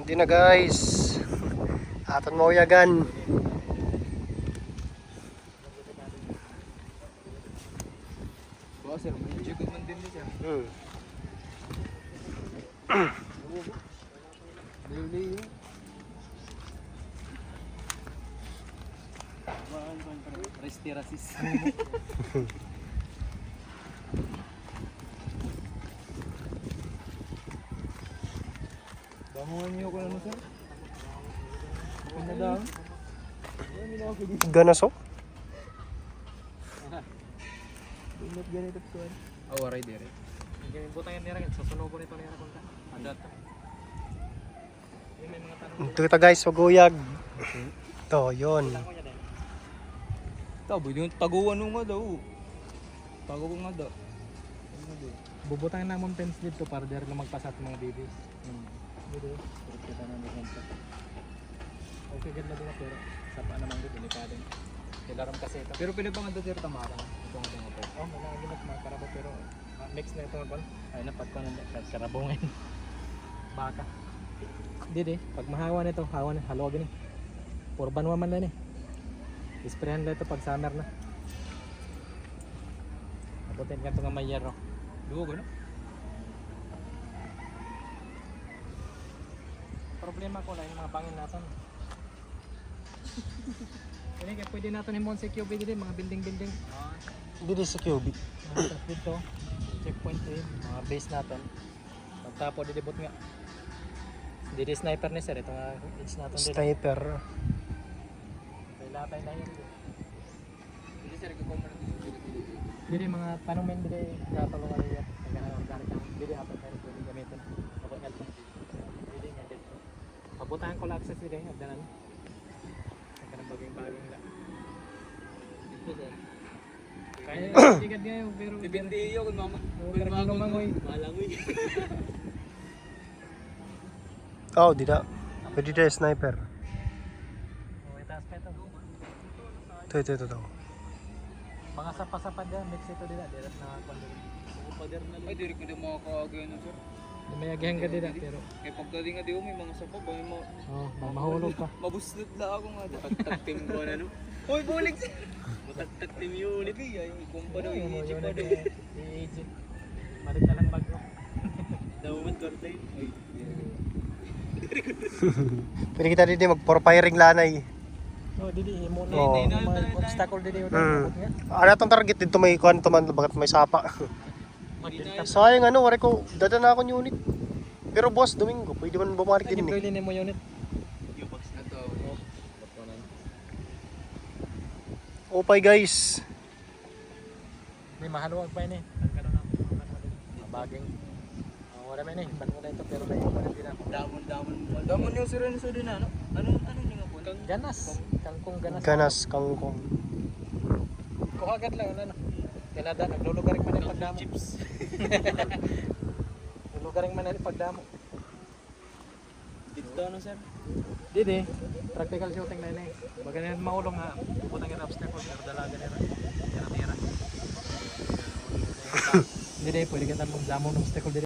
Hindi na guys. Aton mo yagan. Sir, medyo good man din siya. Liw-liw. Restirasis. Bangungan niyo ko na sir. Ano daw? Ganaso? Ingat ganito po. Awaray dire. Ganyan butang nira sa sunog ko nito nira kunta. Adat. May mga tanong. Ito kita guys, waguyag. Ito, yun. Tabo yung taguan nga daw. Taguan nga daw. Bubutangin na mong fence dito para dire na magpasat mga bibis. Dito. Pero kita na naman sa. Okay ganda din pero sa pa naman dito delikado. Dilaram kasi ito. Pero pwede pa nga dito tamara. Ito nga nga po. Oh, malagi mas makarabo pero mix na ito nga ay napat ko na karabongan. Baka. Didi, pag mahawa nito, hawa na halo gani. Puro banwa man lang eh. Isprayan lang ito pag summer na. Abutin ka ito nga may yero. Dugo gano? Problema ko lang yung mga bangin natin. Kaya kaya pwede natin yung Monse QB din, mga building-building. Dito sa QB. Dito, checkpoint din, mga base natin. Pagtapo, didibot nga. Didi sniper ni sir, ito nga hits natin dito. Sniper. Latay na yun. Didi sir, didi mga tanong men didi katulungan niya. Organic ang didi apat pero pwede gamitin. Kapag help. Didi nga dito. Pabutahan ko lang access didi, agdanan. Nagkanang baging-baging lang. Dito sir. Kaya tigad nga yung pero depende iyo kung mama. Kung mangoy, malangoy. Oh, di na. Pwede tayo sniper. Oh, itaas pa ito. Ito. Mga sapa-sapa dyan, mix ito dila, direct na kwando. Pader na lang. Ay, direct ko din makakagay na sir. May agihan ka dila, pero... Kaya pagdali nga di ko, may mga sapa ba, may mga... Oo, mahulog ka. Mabusnot lang ako nga. Matagtag-team ko na no. Uy, bulig sir! Matagtag-team unit. Ay, kumpa daw, i-Egypt pa daw. I-Egypt. Malit na lang bago. Dawaman kortay. Ay, Pwede kita dito mag-profiring lanay. no, didi mo na Oo. obstacle didi Ano itong target dito may kuhan ito man, bakit may sapa. Sayang ano, wari ko, dada na akong unit. Pero boss, Domingo, pwede man bumalik din eh. Pwede mo unit. Opay guys. May mahaluwag pa yun eh. Mabaging. Wala man eh, ban mo na ito pero may wala din ako. Damon yung sira ni Sudin ano? Ano nga po? Ganas. Kangkong ganas. Ganas, kangkong. Kuhagat lang ano. Kanada naglulugaring man ang pagdamo. Chips. Naglulugaring man ang pagdamo. Dito ano sir? Didi, practical shooting na yun eh. Baga na maulong nga, putang yung obstacle, pero dalaga nila. Tira-tira. Didi, pwede ka na magdamo ng obstacle didi.